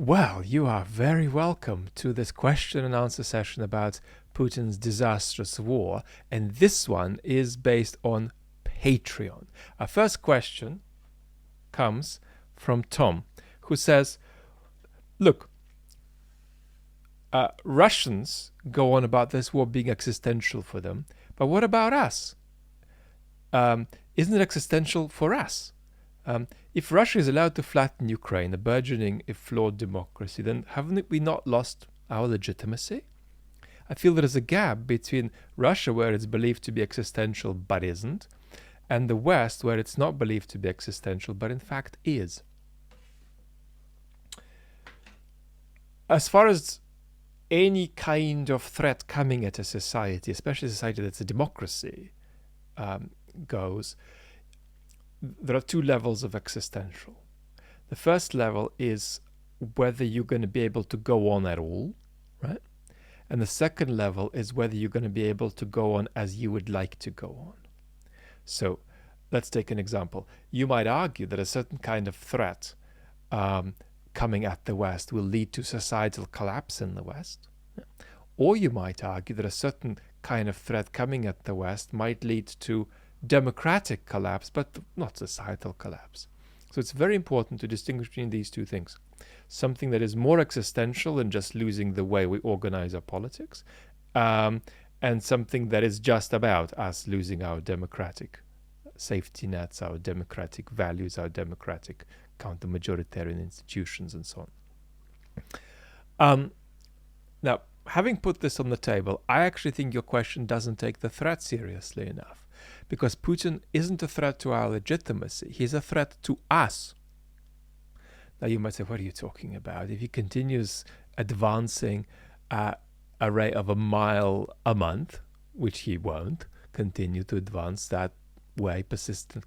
Well, you are very welcome to this question and answer session about Putin's disastrous war, and this one is based on Patreon. Our first question comes from Tom, who says, look, Russians go on about this war being existential for them, but what about us? Isn't it existential for us? If Russia is allowed to flatten Ukraine, a burgeoning, if flawed democracy, then haven't we not lost our legitimacy? I feel there is a gap between Russia, where it's believed to be existential but isn't, and the West, where it's not believed to be existential but in fact is. As far as any kind of threat coming at a society, especially a society that's a democracy, goes, there are two levels of existential. The first level is whether you're going to be able to go on at all, right? And the second level is whether you're going to be able to go on as you would like to go on. So let's take an example. You might argue that a certain kind of threat coming at the West will lead to societal collapse in the West. Or you might argue that a certain kind of threat coming at the West might lead to democratic collapse, but not societal collapse. So it's very important to distinguish between these two things. Something that is more existential than just losing the way we organize our politics, and something that is just about us losing our democratic safety nets, our democratic values, our democratic counter-majoritarian institutions, and so on. Now, having put this on the table, I actually think your question doesn't take the threat seriously enough, because Putin isn't a threat to our legitimacy. He's a threat to us. Now, you might say, what are you talking about? If he continues advancing at a rate of a mile a month, which he won't continue to advance that way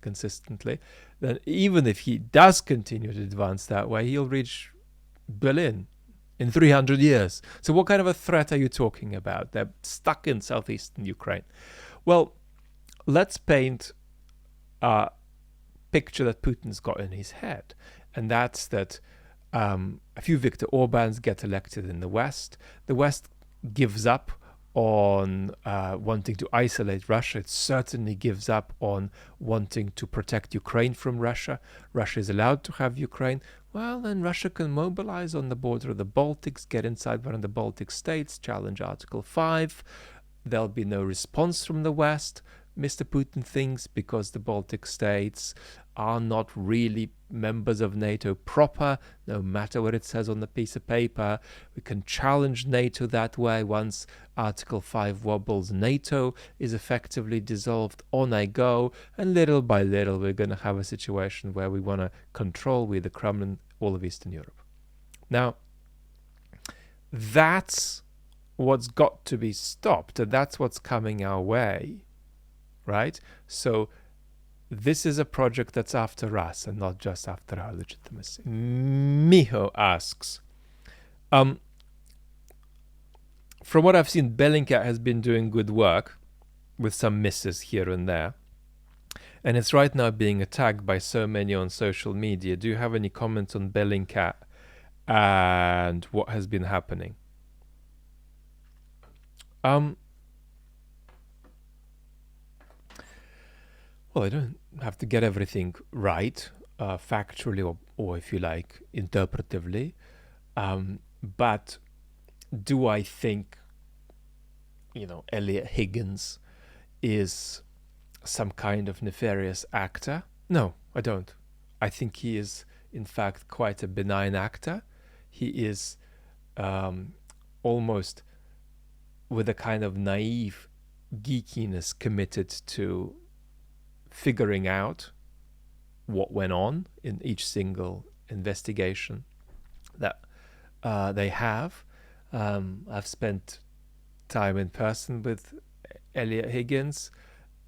consistently, then even if he does continue to advance that way, he'll reach Berlin in 300 years. So what kind of a threat are you talking about? They're stuck in southeastern Ukraine. Well, let's paint a picture that Putin's got in his head. And that's that a few Viktor Orbáns get elected in the West. The West gives up on wanting to isolate Russia. It certainly gives up on wanting to protect Ukraine from Russia. Russia is allowed to have Ukraine. Well, then Russia can mobilize on the border of the Baltics, get inside one of the Baltic states, challenge Article 5. There'll be no response from the West, Mr. Putin thinks, because the Baltic states are not really members of NATO proper, no matter what it says on the piece of paper. We can challenge NATO that way. Once Article 5 wobbles, NATO is effectively dissolved. On I go, and little by little we're going to have a situation where we want to control, with the Kremlin, all of Eastern Europe. Now, that's what's got to be stopped, and that's what's coming our way, right? So this is a project that's after us and not just after our legitimacy. Miho asks, from what I've seen, Bellingcat has been doing good work with some misses here and there, and it's right now being attacked by so many on social media. Do you have any comments on Bellingcat and what has been happening? Well, I don't have to get everything right, factually or if you like, interpretively. But do I think, Elliot Higgins is some kind of nefarious actor? No, I don't. I think he is, in fact, quite a benign actor. He is almost with a kind of naive geekiness committed to figuring out what went on in each single investigation that they have. I've spent time in person with Elliot Higgins,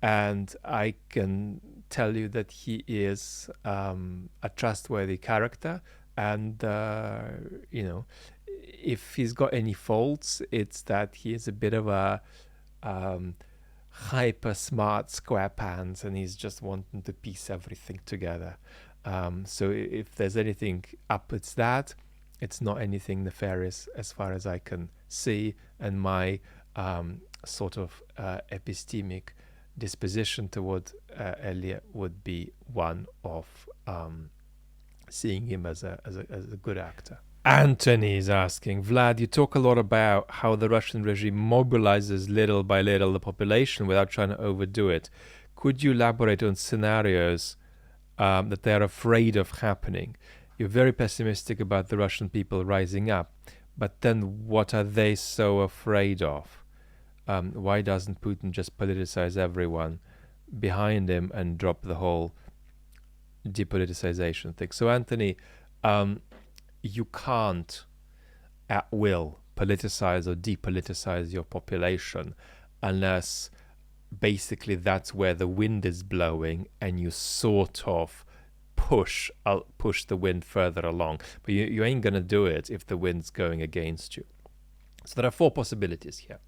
and I can tell you that he is a trustworthy character, and if he's got any faults, it's that he is a bit of a hyper smart SquarePants, and he's just wanting to piece everything together. So if there's anything up, it's that. It's not anything nefarious as far as I can see, and my sort of epistemic disposition toward Elliot would be one of seeing him as a good actor. Anthony is asking, Vlad, you talk a lot about how the Russian regime mobilizes little by little the population without trying to overdo it. Could you elaborate on scenarios that they are afraid of happening? You're very pessimistic about the Russian people rising up, but then what are they so afraid of? Why doesn't Putin just politicize everyone behind him and drop the whole depoliticization thing? So, Anthony, you can't at will politicize or depoliticize your population unless basically that's where the wind is blowing and you sort of push the wind further along. But you ain't going to do it if the wind's going against you. So there are four possibilities here.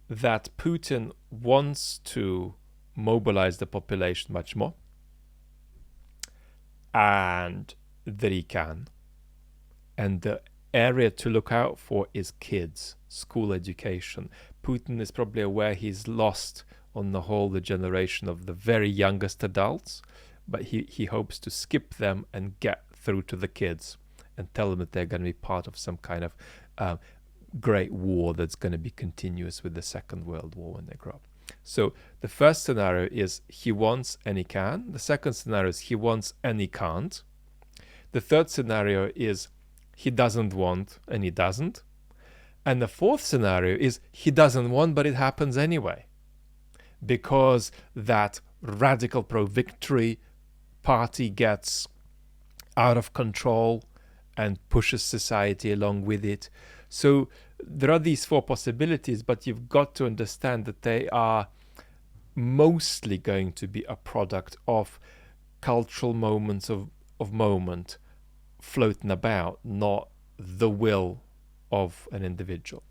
That Putin wants to mobilize the population much more, and that he can. And the area to look out for is kids, school education. Putin is probably aware he's lost, on the whole, the generation of the very youngest adults, but he hopes to skip them and get through to the kids and tell them that they're going to be part of some kind of great war that's going to be continuous with the Second World War when they grow up. So the first scenario is he wants and he can. The second scenario is he wants and he can't. The third scenario is he doesn't want and he doesn't. And the fourth scenario is he doesn't want, but it happens anyway. Because that radical pro-victory party gets out of control and pushes society along with it. So there are these four possibilities, but you've got to understand that they are mostly going to be a product of cultural moments of moment floating about, not the will of an individual.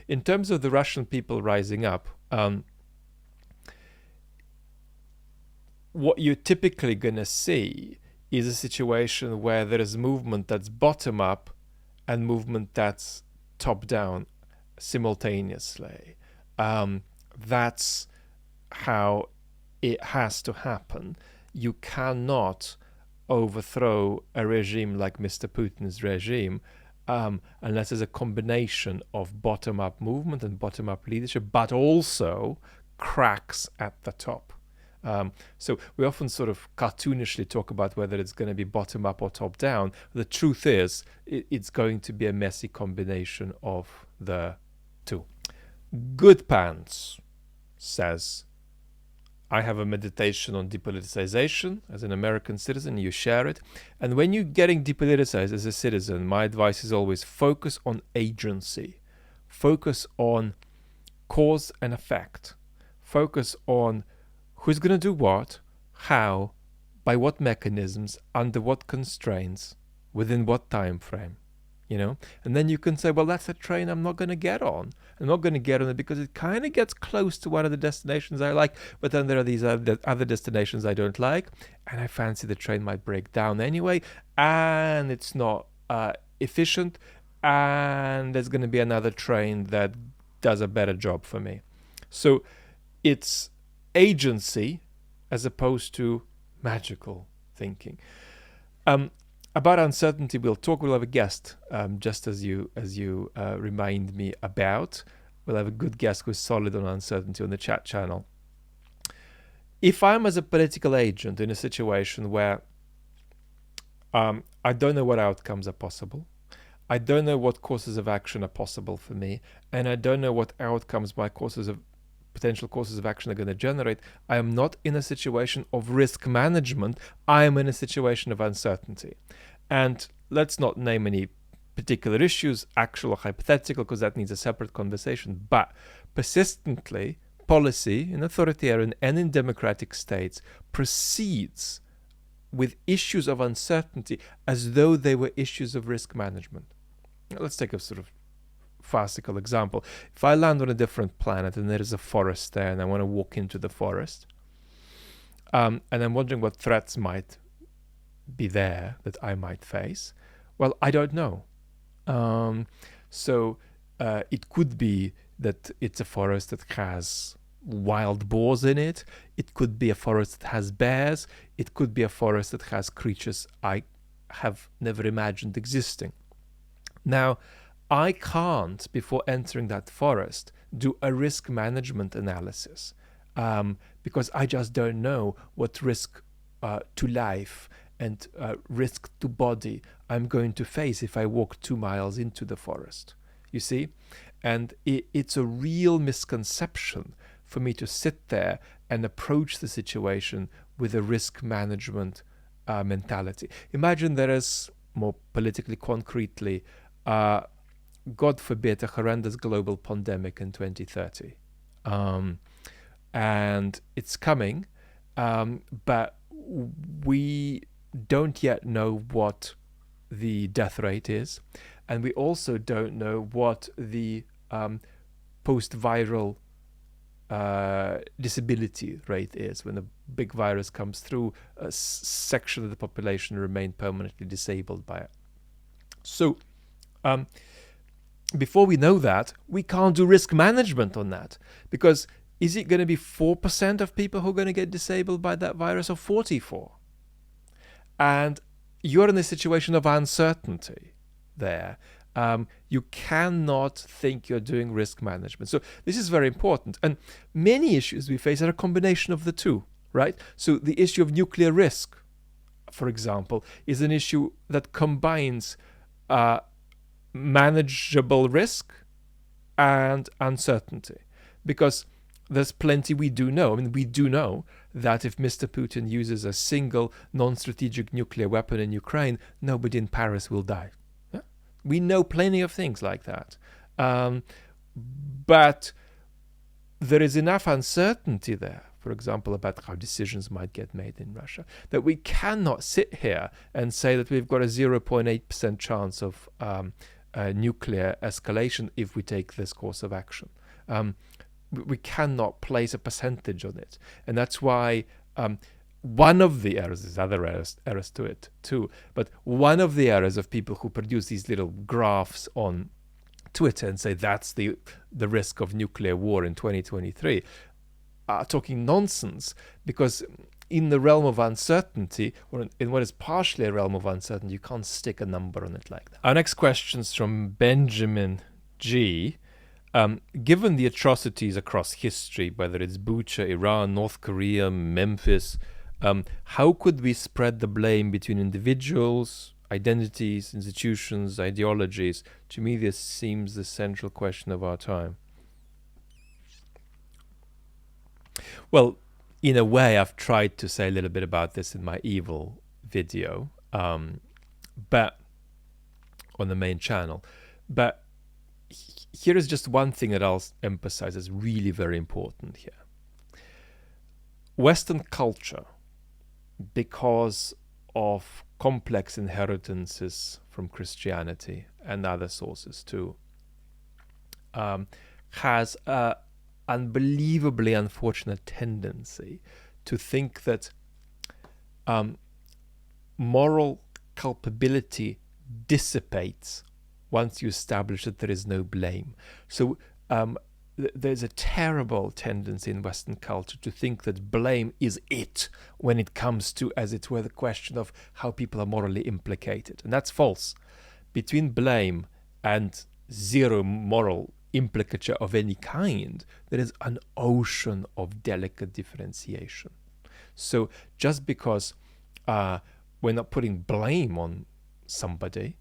In terms of the Russian people rising up, what you're typically going to see is a situation where there is movement that's bottom up and movement that's top down simultaneously. That's how it has to happen. You cannot overthrow a regime like Mr. Putin's regime unless there's a combination of bottom-up movement and bottom-up leadership, but also cracks at the top. So we often sort of cartoonishly talk about whether it's going to be bottom-up or top-down. The truth is, it's going to be a messy combination of the two. Good Pants says, I have a meditation on depoliticization as an American citizen. You share it. And when you're getting depoliticized as a citizen, my advice is always focus on agency. Focus on cause and effect. Focus on who's going to do what, how, by what mechanisms, under what constraints, within what time frame. And then you can say, well, that's a train I'm not going to get on. I'm not going to get on it because it kind of gets close to one of the destinations I like, but then there are these other destinations I don't like, and I fancy the train might break down anyway, and it's not efficient, and there's going to be another train that does a better job for me. So it's agency as opposed to magical thinking. About uncertainty, we'll have a guest, just as you remind me about. We'll have a good guest who's solid on uncertainty on the chat channel. If I'm as a political agent in a situation where I don't know what outcomes are possible, I don't know what courses of action are possible for me, and I don't know what outcomes my potential courses of action are going to generate, I am not in a situation of risk management. I am in a situation of uncertainty. And let's not name any particular issues, actual or hypothetical, because that needs a separate conversation. But persistently, policy in authoritarian and in democratic states proceeds with issues of uncertainty as though they were issues of risk management. Let's take a sort of farcical example. If I land on a different planet and there is a forest there and I want to walk into the forest, and I'm wondering what threats might be there that I might face? Well, I don't know. So it could be that it's a forest that has wild boars in it. It could be a forest that has bears. It could be a forest that has creatures I have never imagined existing. Now, I can't, before entering that forest, do a risk management analysis because I just don't know what risk to life and risk to body I'm going to face if I walk 2 miles into the forest. You see? And it's a real misconception for me to sit there and approach the situation with a risk management mentality. Imagine there is, more politically concretely, God forbid, a horrendous global pandemic in 2030. And it's coming, but we don't yet know what the death rate is. And we also don't know what the post-viral disability rate is. When a big virus comes through, a section of the population remain permanently disabled by it. So before we know that, we can't do risk management on that, because is it going to be 4% of people who are going to get disabled by that virus, or 44? And you're in a situation of uncertainty there. You cannot think you're doing risk management. So this is very important. And many issues we face are a combination of the two, right? So the issue of nuclear risk, for example, is an issue that combines manageable risk and uncertainty, because there's plenty we do know. I mean, we do know that if Mr. Putin uses a single non-strategic nuclear weapon in Ukraine, nobody in Paris will die. Yeah? We know plenty of things like that. But there is enough uncertainty there, for example, about how decisions might get made in Russia, that we cannot sit here and say that we've got a 0.8% chance of nuclear escalation if we take this course of action. We cannot place a percentage on it. And that's why one of the errors, there's other errors to it too, but one of the errors of people who produce these little graphs on Twitter and say that's the risk of nuclear war in 2023 are talking nonsense, because in the realm of uncertainty, or in what is partially a realm of uncertainty, you can't stick a number on it like that. Our next question is from Benjamin G. Given the atrocities across history, whether it's Bucha, Iran, North Korea, Memphis, how could we spread the blame between individuals, identities, institutions, ideologies? To me, this seems the central question of our time. Well, in a way, I've tried to say a little bit about this in my evil video, but on the main channel. But here is just one thing that I'll emphasize as really very important here. Western culture, because of complex inheritances from Christianity and other sources too, has an unbelievably unfortunate tendency to think that moral culpability dissipates once you establish that there is no blame. So there's a terrible tendency in Western culture to think that blame is it when it comes to, as it were, the question of how people are morally implicated. And that's false. Between blame and zero moral implicature of any kind, there is an ocean of delicate differentiation. So just because we're not putting blame on somebody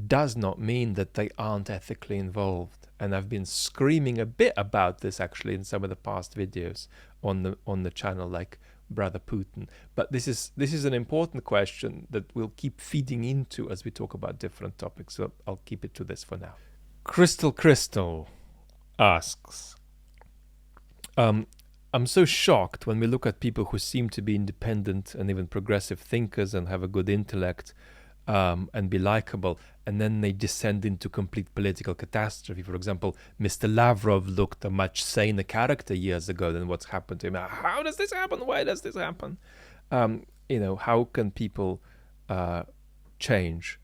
does not mean that they aren't ethically involved. And I've been screaming a bit about this actually in some of the past videos on the channel, like Brother Putin. But this is an important question that we'll keep feeding into as we talk about different topics. So I'll keep it to this for now. Kristal Kristal asks, I'm so shocked when we look at people who seem to be independent and even progressive thinkers and have a good intellect, and be likable, and then they descend into complete political catastrophe. For example, Mr. Lavrov looked a much saner character years ago than what's happened to him. How does this happen? Why does this happen? How can people change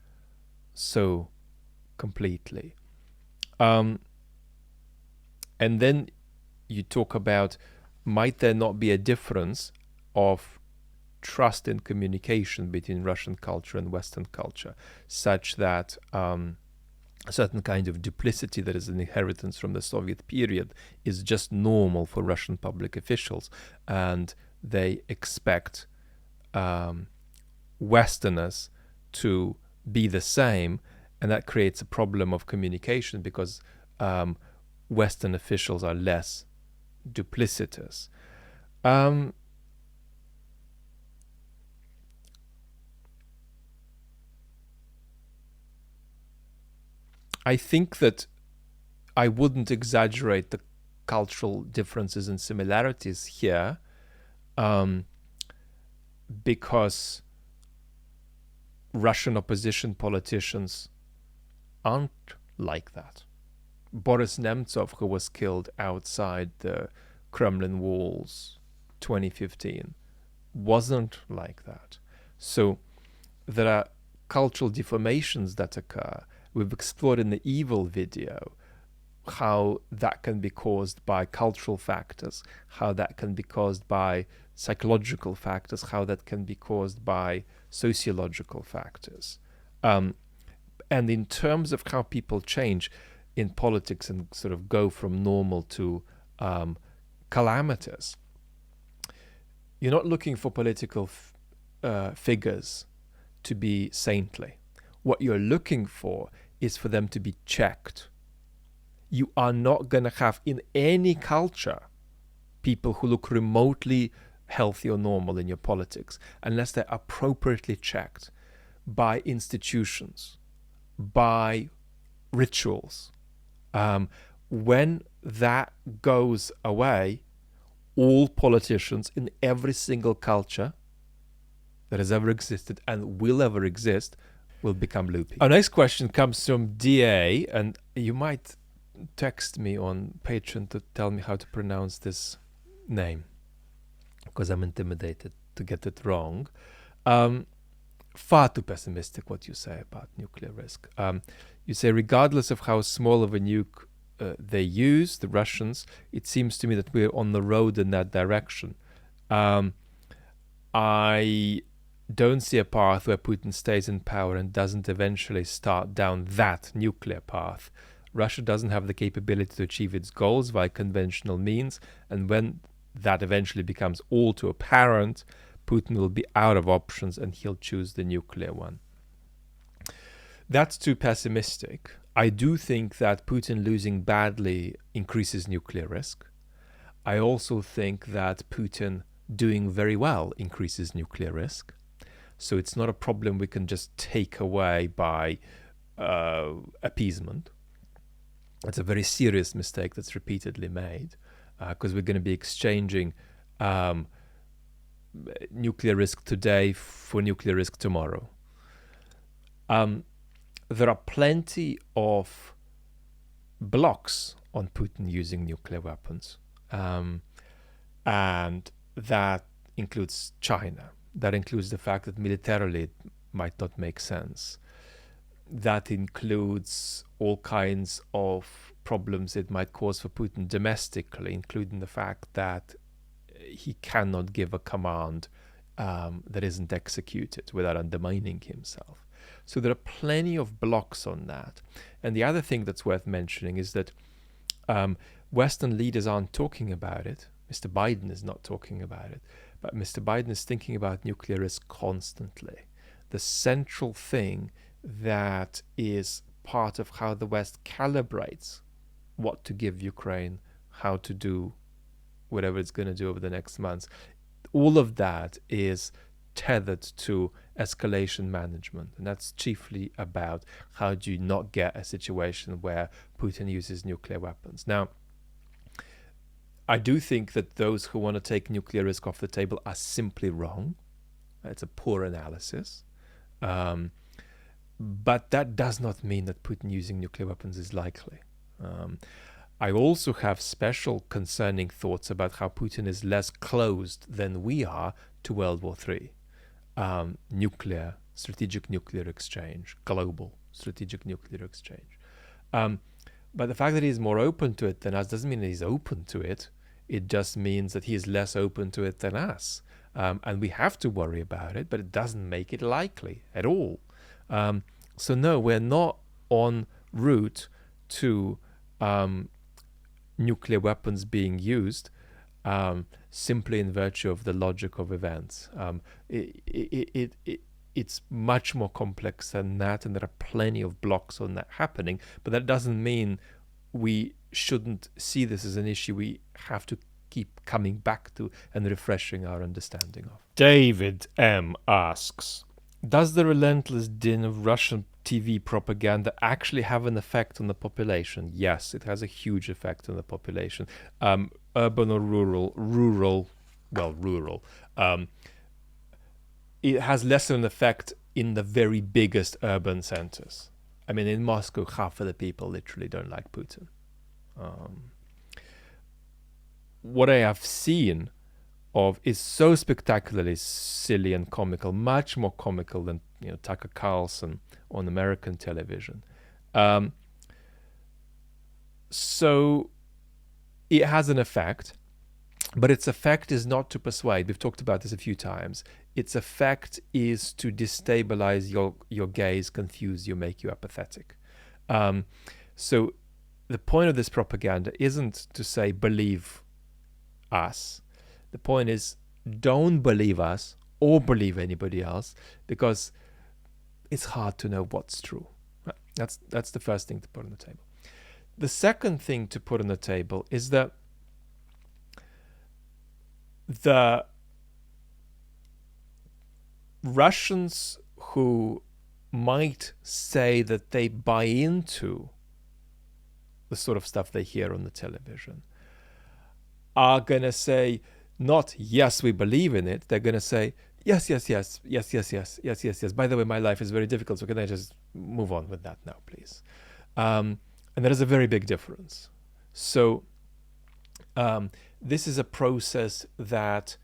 so completely. And then you talk about, might there not be a difference of trust in communication between Russian culture and Western culture, such that a certain kind of duplicity that is an inheritance from the Soviet period is just normal for Russian public officials, and they expect Westerners to be the same, and that creates a problem of communication because Western officials are less duplicitous. I think that I wouldn't exaggerate the cultural differences and similarities here, because Russian opposition politicians aren't like that. Boris Nemtsov, who was killed outside the Kremlin walls 2015, wasn't like that. So there are cultural deformations that occur. We've explored in the evil video how that can be caused by cultural factors, how that can be caused by psychological factors, how that can be caused by sociological factors. And in terms of how people change in politics and sort of go from normal to calamitous, you're not looking for political figures to be saintly. What you're looking for is for them to be checked. You are not going to have in any culture people who look remotely healthy or normal in your politics unless they're appropriately checked by institutions, by rituals. When that goes away, all politicians in every single culture that has ever existed and will ever exist will become loopy. Our next question comes from DA, and you might text me on Patreon to tell me how to pronounce this name, because I'm intimidated to get it wrong. Far too pessimistic what you say about nuclear risk. You say, regardless of how small of a nuke they use, the Russians, it seems to me that we're on the road in that direction. I don't see a path where Putin stays in power and doesn't eventually start down that nuclear path. Russia doesn't have the capability to achieve its goals via conventional means, and when that eventually becomes all too apparent, Putin will be out of options and he'll choose the nuclear one. That's too pessimistic. I do think that Putin losing badly increases nuclear risk. I also think that Putin doing very well increases nuclear risk. So it's not a problem we can just take away by appeasement. It's a very serious mistake that's repeatedly made, because we're going to be exchanging nuclear risk today for nuclear risk tomorrow. There are plenty of blocks on Putin using nuclear weapons, and that includes China. That includes the fact that militarily it might not make sense. That includes all kinds of problems it might cause for Putin domestically, including the fact that he cannot give a command that isn't executed without undermining himself. So there are plenty of blocks on that. And the other thing that's worth mentioning is that Western leaders aren't talking about it. Mr. Biden is not talking about it. But Mr. Biden is thinking about nuclear risk constantly. The central thing that is part of how the West calibrates what to give Ukraine, how to do whatever it's going to do over the next months, all of that is tethered to escalation management. And that's chiefly about how do you not get a situation where Putin uses nuclear weapons. Now, I do think that those who want to take nuclear risk off the table are simply wrong. It's a poor analysis. But that does not mean that Putin using nuclear weapons is likely. I also have special concerning thoughts about how Putin is less closed than we are to World War III. Nuclear strategic nuclear exchange, global strategic nuclear exchange. But the fact that he's more open to it than us doesn't mean that he's open to it. It just means that he is less open to it than us. And we have to worry about it, but it doesn't make it likely at all. So no, we're not en route to nuclear weapons being used simply in virtue of the logic of events. It's much more complex than that, and there are plenty of blocks on that happening. But that doesn't mean we shouldn't see this as an issue we have to keep coming back to and refreshing our understanding of. David M. asks, does the relentless din of Russian TV propaganda actually have an effect on the population? Yes, it has a huge effect on the population. Urban or rural. It has less of an effect in the very biggest urban centers. I mean, in Moscow, half of the people literally don't like Putin. What I have seen of is so spectacularly silly and comical, much more comical than Tucker Carlson on American television. So it has an effect, but its effect is not to persuade. We've talked about this a few times. Its effect is to destabilize your gaze, confuse you, make you apathetic. So the point of this propaganda isn't to say believe us. The point is don't believe us or believe anybody else, because it's hard to know what's true. That's the first thing to put on the table. The second thing to put on the table is that the Russians who might say that they buy into the sort of stuff they hear on the television are going to say not, yes, we believe in it. They're going to say, yes. By the way, my life is very difficult, so can I just move on with that now, please? And there is a very big difference. So this is a process that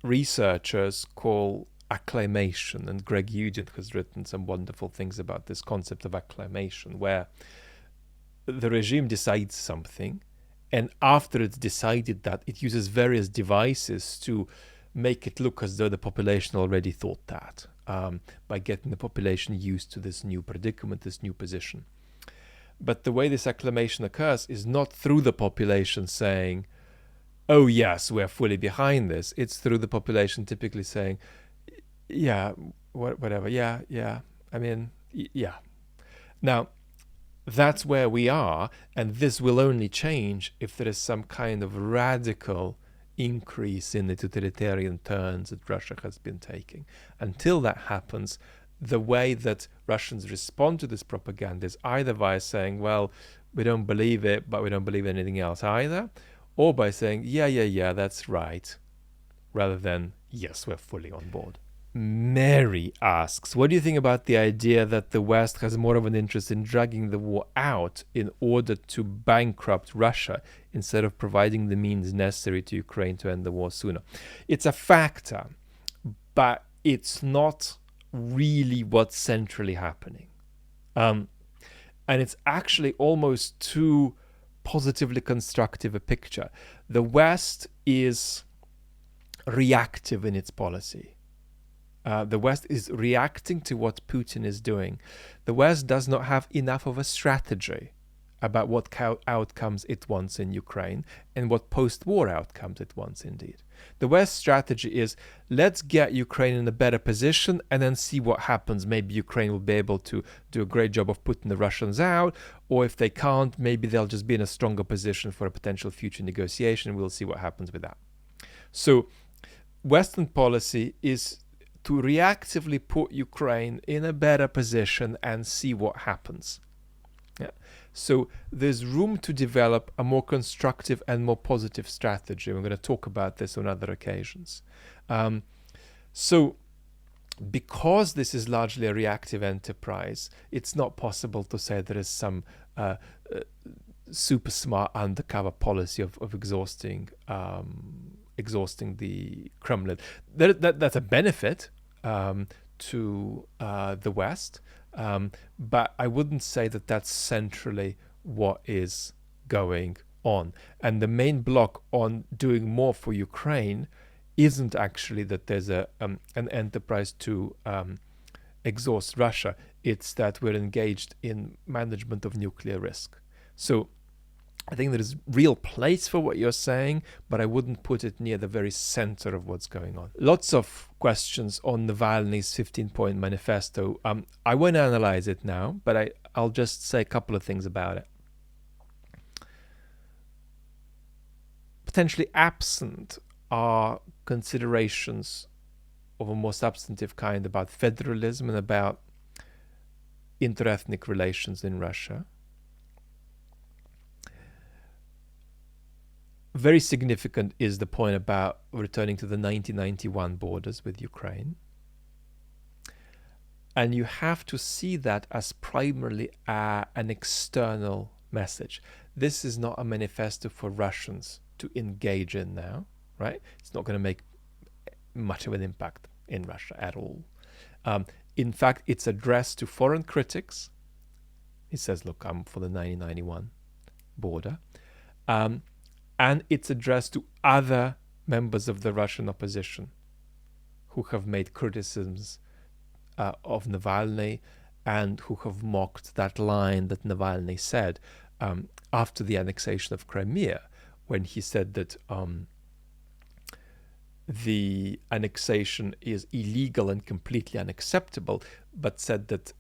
researchers call acclamation, and Greg Eugene has written some wonderful things about this concept of acclamation, where the regime decides something, and after it's decided that, it uses various devices to make it look as though the population already thought that, by getting the population used to this new predicament, this new position. But the way this acclamation occurs is not through the population saying, oh yes, we're fully behind this. It's through the population typically saying, yeah, whatever, yeah, I mean, yeah. Now, that's where we are, and this will only change if there is some kind of radical increase in the totalitarian turns that Russia has been taking. Until that happens, the way that Russians respond to this propaganda is either by saying, well, we don't believe it, but we don't believe anything else either, or by saying, yeah, that's right, rather than, yes, we're fully on board. Merrie asks, what do you think about the idea that the West has more of an interest in dragging the war out in order to bankrupt Russia instead of providing the means necessary to Ukraine to end the war sooner? It's a factor, but it's not really what's centrally happening. And it's actually almost too positively constructive a picture. The West is reactive in its policy. The West is reacting to what Putin is doing. The West does not have enough of a strategy about what outcomes it wants in Ukraine and what post-war outcomes it wants indeed. The West's strategy is, let's get Ukraine in a better position and then see what happens. Maybe Ukraine will be able to do a great job of putting the Russians out, or if they can't, maybe they'll just be in a stronger position for a potential future negotiation. We'll see what happens with that. So Western policy is to reactively put Ukraine in a better position and see what happens. Yeah. So there's room to develop a more constructive and more positive strategy. We're going to talk about this on other occasions. So because this is largely a reactive enterprise, it's not possible to say there is some super smart undercover policy of exhausting exhausting the Kremlin. That's a benefit to the West, but I wouldn't say that that's centrally what is going on. And the main block on doing more for Ukraine isn't actually that there's an enterprise to exhaust Russia. It's that we're engaged in management of nuclear risk. So I think there is real place for what you're saying, but I wouldn't put it near the very center of what's going on. Lots of questions on Navalny's 15-point manifesto. I won't analyze it now, but I'll just say a couple of things about it. Potentially absent are considerations of a more substantive kind about federalism and about interethnic relations in Russia. Very significant is the point about returning to the 1991 borders with Ukraine. And you have to see that as primarily an external message. This is not a manifesto for Russians to engage in now, right? It's not going to make much of an impact in Russia at all. In fact, it's addressed to foreign critics. It says, look, I'm for the 1991 border. And it's addressed to other members of the Russian opposition who have made criticisms of Navalny and who have mocked that line that Navalny said after the annexation of Crimea, when he said that the annexation is illegal and completely unacceptable, but said that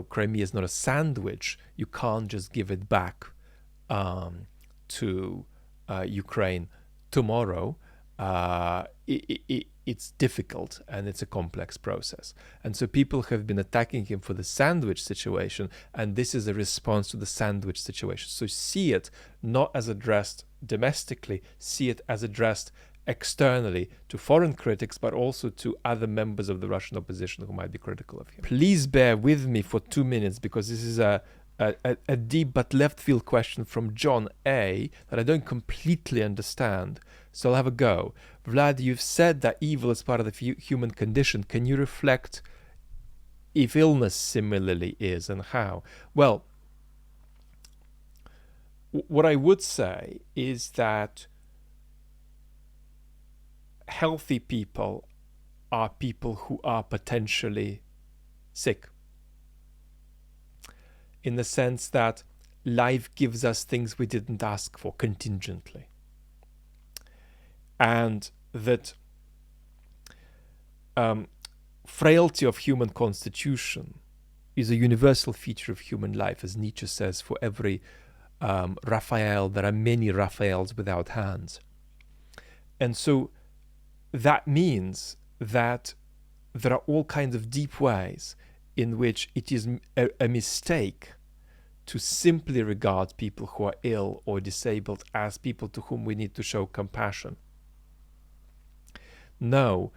Crimea is not a sandwich. You can't just give it back to Ukraine tomorrow. It's difficult and it's a complex process. And so people have been attacking him for the sandwich situation, and this is a response to the sandwich situation. So see it not as addressed domestically, see it as addressed externally to foreign critics, but also to other members of the Russian opposition who might be critical of him. Please bear with me for 2 minutes, because this is a deep but left field question from John A. that I don't completely understand. So I'll have a go. Vlad, you've said that evil is part of the human condition. Can you reflect if illness similarly is, and how? Well, what I would say is that healthy people are people who are potentially sick, in the sense that life gives us things we didn't ask for contingently, and that frailty of human constitution is a universal feature of human life. As Nietzsche says, for every Raphael, there are many Raphaels without hands. And so that means that there are all kinds of deep ways in which it is a mistake to simply regard people who are ill or disabled as people to whom we need to show compassion. No,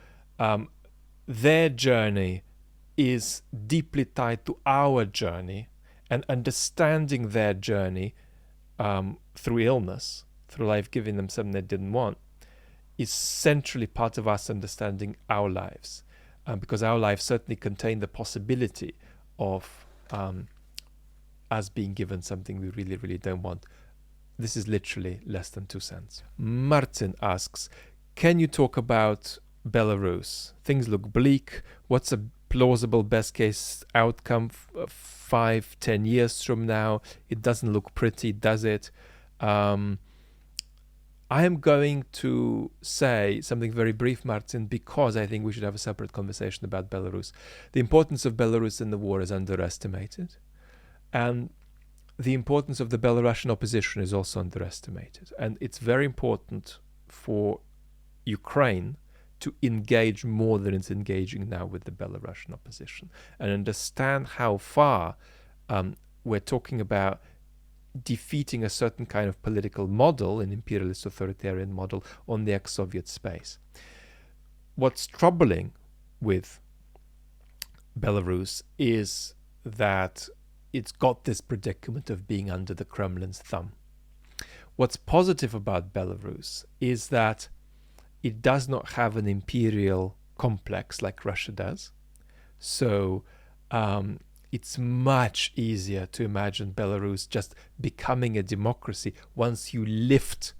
their journey is deeply tied to our journey, and understanding their journey through illness, through life giving them something they didn't want, is centrally part of us understanding our lives. Because our lives certainly contain the possibility of us being given something we really, really don't want. This is literally less than 2 cents. Marcin asks, can you talk about Belarus? Things look bleak. What's a plausible best case outcome 5-10 years from now? It doesn't look pretty, does it? I am going to say something very brief, Marcin, because I think we should have a separate conversation about Belarus. The importance of Belarus in the war is underestimated, and the importance of the Belarusian opposition is also underestimated. And it's very important for Ukraine to engage more than it's engaging now with the Belarusian opposition, and understand how far we're talking about defeating a certain kind of political model, an imperialist authoritarian model, on the ex-Soviet space. What's troubling with Belarus is that it's got this predicament of being under the Kremlin's thumb. What's positive about Belarus is that it does not have an imperial complex like Russia does. So it's much easier to imagine Belarus just becoming a democracy once you lift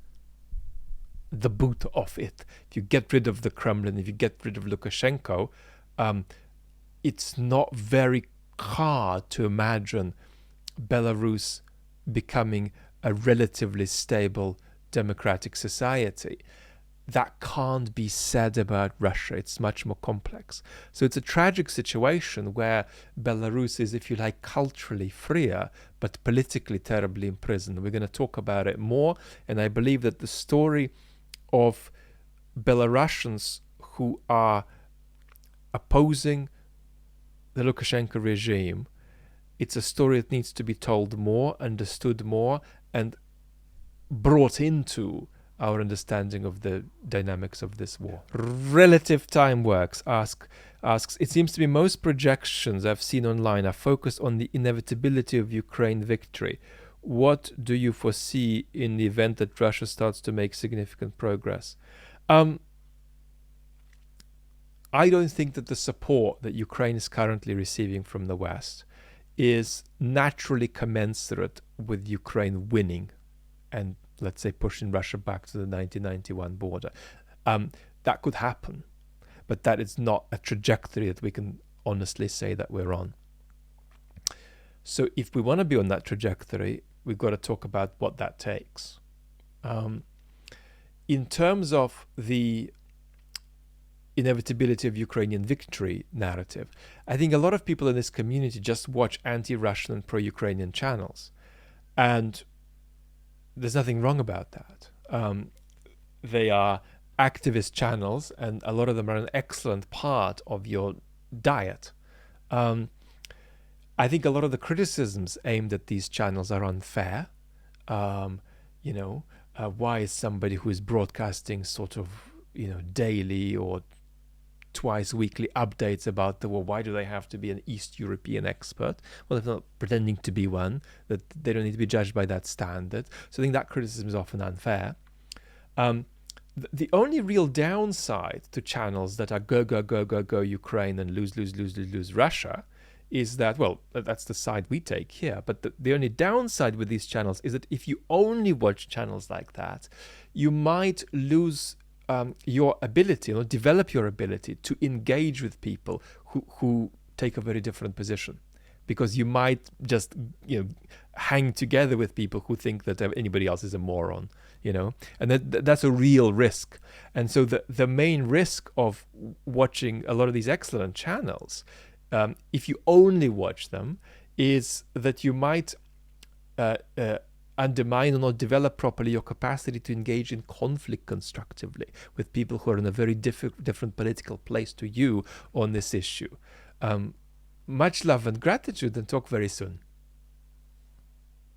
the boot off it. If you get rid of the Kremlin, if you get rid of Lukashenko, it's not very hard to imagine Belarus becoming a relatively stable democratic society. That can't be said about Russia. It's much more complex. So it's a tragic situation where Belarus is, if you like, culturally freer, but politically terribly imprisoned. We're going to talk about it more. And I believe that the story of Belarusians who are opposing the Lukashenko regime, it's a story that needs to be told more, understood more, and brought into our understanding of the dynamics of this war. Relative Timeworks asks, it seems to be most projections I've seen online are focused on the inevitability of Ukraine victory. What do you foresee in the event that Russia starts to make significant progress? I don't think that the support that Ukraine is currently receiving from the West is naturally commensurate with Ukraine winning and, let's say, pushing Russia back to the 1991 border. That could happen, but that is not a trajectory that we can honestly say that we're on. So if we want to be on that trajectory, we've got to talk about what that takes. In terms of the inevitability of Ukrainian victory narrative, I think a lot of people in this community just watch anti-Russian and pro-Ukrainian channels. And there's nothing wrong about that. They are activist channels, and a lot of them are an excellent part of your diet. I think a lot of the criticisms aimed at these channels are unfair. Why is somebody who is broadcasting sort of, daily or twice weekly updates about the war, why do they have to be an East European expert? Well, if they're not pretending to be one, that they don't need to be judged by that standard. So I think that criticism is often unfair. The only real downside to channels that are go Ukraine and lose Russia is that, well, that's the side we take here. But the only downside with these channels is that if you only watch channels like that, you might lose your ability, develop your ability to engage with people who take a very different position, because you might just hang together with people who think that anybody else is a moron, and that's a real risk. And so the main risk of watching a lot of these excellent channels, if you only watch them, is that you might undermine or not develop properly your capacity to engage in conflict constructively with people who are in a very different political place to you on this issue. Much love and gratitude, and talk very soon.